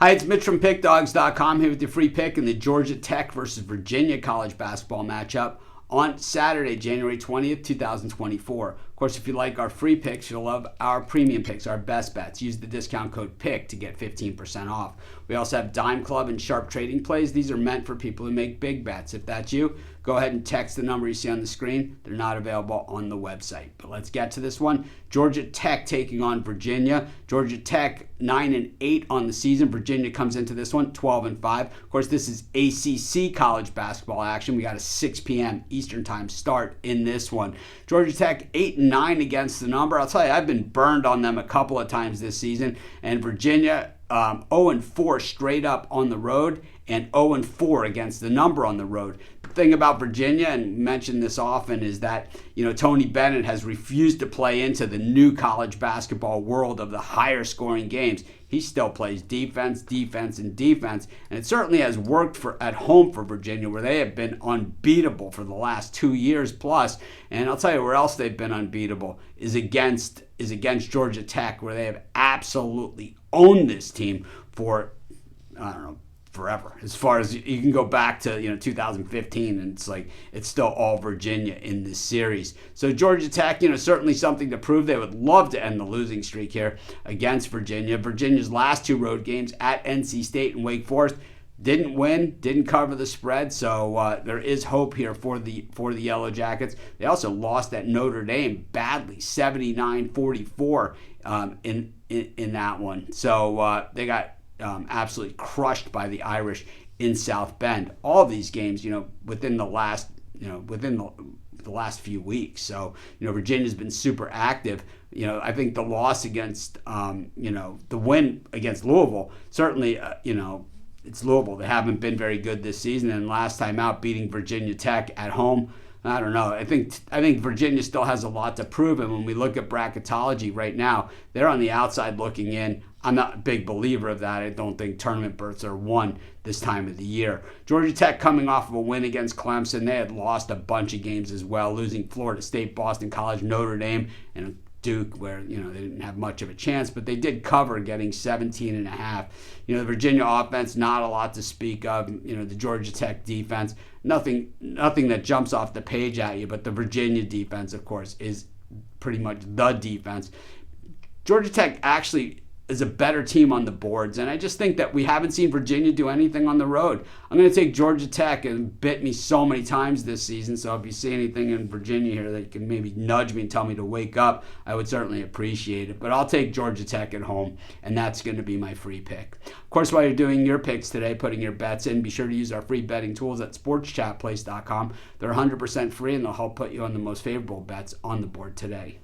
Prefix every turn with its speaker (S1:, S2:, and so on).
S1: Hi, it's Mitch from Pickdawgz.com here with your free pick in the Georgia Tech versus Virginia college basketball matchup on Saturday, January 20th, 2024. Of course, if you like our free picks, you'll love our premium picks, our best bets. Use the discount code PICK to get 15% off. We also have Dime Club and Sharp Trading Plays. These are meant for people who make big bets. If that's you, go ahead and text the number you see on the screen. They're not available on the website. But let's get to this one. Georgia Tech taking on Virginia. Georgia Tech 9-8 on the season. Virginia comes into this one 12-5. Of course, this is ACC college basketball action. We got a 6 p.m. Eastern time start in this one. Georgia Tech 8-9 against the number. I'll tell you, I've been burned on them a couple of times this season. And Virginia 0-4 straight up on the road and 0-4 against the number on the road. The thing about Virginia, and mentioned this often, is that Tony Bennett has refused to play into the new college basketball world of the higher scoring games. He still plays defense, defense, and defense, and it certainly has worked at home for Virginia, where they have been unbeatable for the last 2 years plus. And I'll tell you where else they've been unbeatable is against Georgia Tech, where they have absolutely owned this team for, I don't know, forever. As far as you can go back to 2015, and it's still all Virginia in this series. So Georgia Tech, certainly something to prove. They would love to end the losing streak here against Virginia. Virginia's last 2 road games at NC State and Wake Forest didn't win, didn't cover the spread, so there is hope here for the Yellow Jackets. They also lost at Notre Dame badly, 79-44 in that one. So they got absolutely crushed by the Irish in South Bend. All of these games, within the last few weeks. So, Virginia's been super active. I think the loss against, the win against Louisville, certainly, it's Louisville. They haven't been very good this season, and last time out beating Virginia Tech at home, I don't know. I think Virginia still has a lot to prove, and when we look at bracketology right now, they're on the outside looking in. I'm not a big believer of that. I don't think tournament berths are won this time of the year. Georgia Tech coming off of a win against Clemson. They had lost a bunch of games as well, losing Florida State, Boston College, Notre Dame, and Duke, where they didn't have much of a chance, but they did cover, getting 17.5. The Virginia offense, not a lot to speak of. The Georgia Tech defense, nothing that jumps off the page at you, but the Virginia defense, of course, is pretty much the defense. Georgia Tech actually is a better team on the boards, and I just think that we haven't seen Virginia do anything on the road. I'm going to take Georgia Tech, and bit me so many times this season, so if you see anything in Virginia here that you can maybe nudge me and tell me to wake up, I would certainly appreciate it. But I'll take Georgia Tech at home, and that's going to be my free pick. Of course, while you're doing your picks today, putting your bets in, be sure to use our free betting tools at sportschatplace.com. They're 100% free, and they'll help put you on the most favorable bets on the board today.